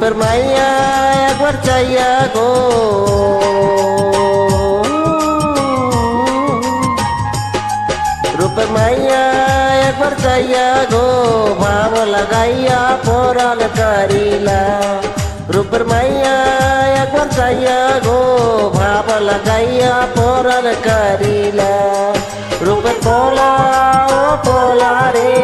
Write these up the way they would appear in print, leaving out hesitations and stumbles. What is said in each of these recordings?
রূপের মাইয়া একবার চাইয়া গো রূপের মাইয়া একবার চাইয়া গো ভাব লাগাইয়া পরাণ কারিলা রূপের মাইয়া একবার চাইয়া গো ভাব লাগাইয়া পরাণ কারিলা রূপের পলা ও পলা রে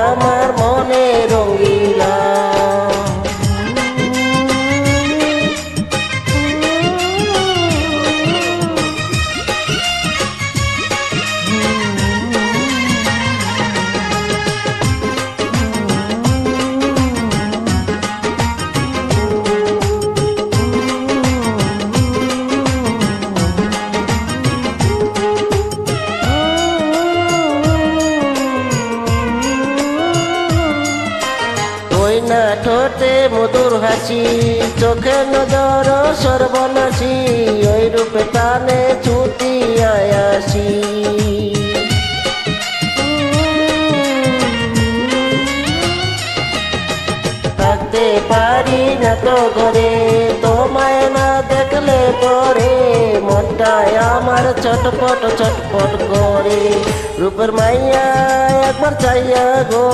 আমার মনে রঙিলা না ঠোঁটে মধুর হাসি চোখে নজর সর্বনাশী ওই রূপে টানে ছুটি আয়াসি থাকতে পারি না তো ঘরে তোমায় না দেখলে পরে মনটায় আমার ছটপট ছটপট করে রূপের মাইয়া একবার চাইয়া গো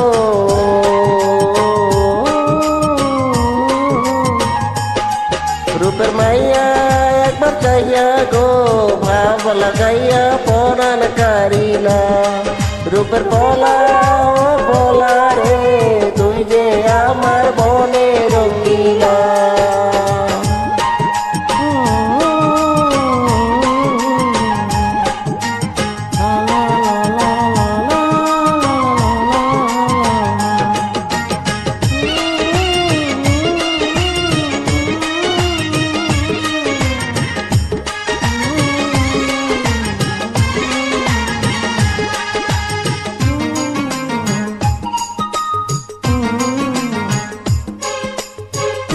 রূপের মাইয়া একবার চাইয়া গো ভাব লাগাইয়া পরাণ কারিলা রূপের পলা ও পলা রে তুই যে আমার মনে রঙিলা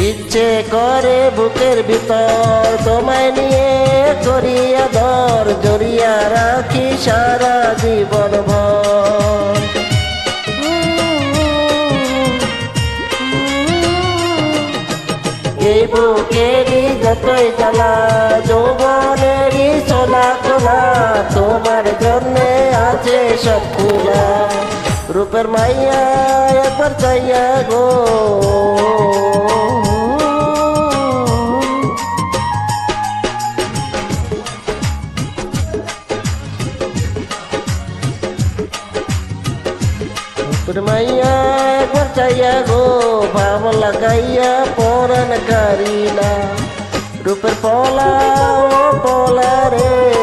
ইচ্ছে করে বুকের ভিতর তোমায় নিয়ে করিয়া দর জড়িয়া রাখি সারা জীবন ভর এই বুকেরই যতই জ্বালা যৌবনেরই সোনা খোলা তোমার জন্যে আছে সব খোলা রূপের মাইয়া একবার চাইয়া গো রূপের মাইয়া একবার চাইয়া গো ভাব লাগাইয়া পরাণ কারিলা রূপের পলা ও পলা রে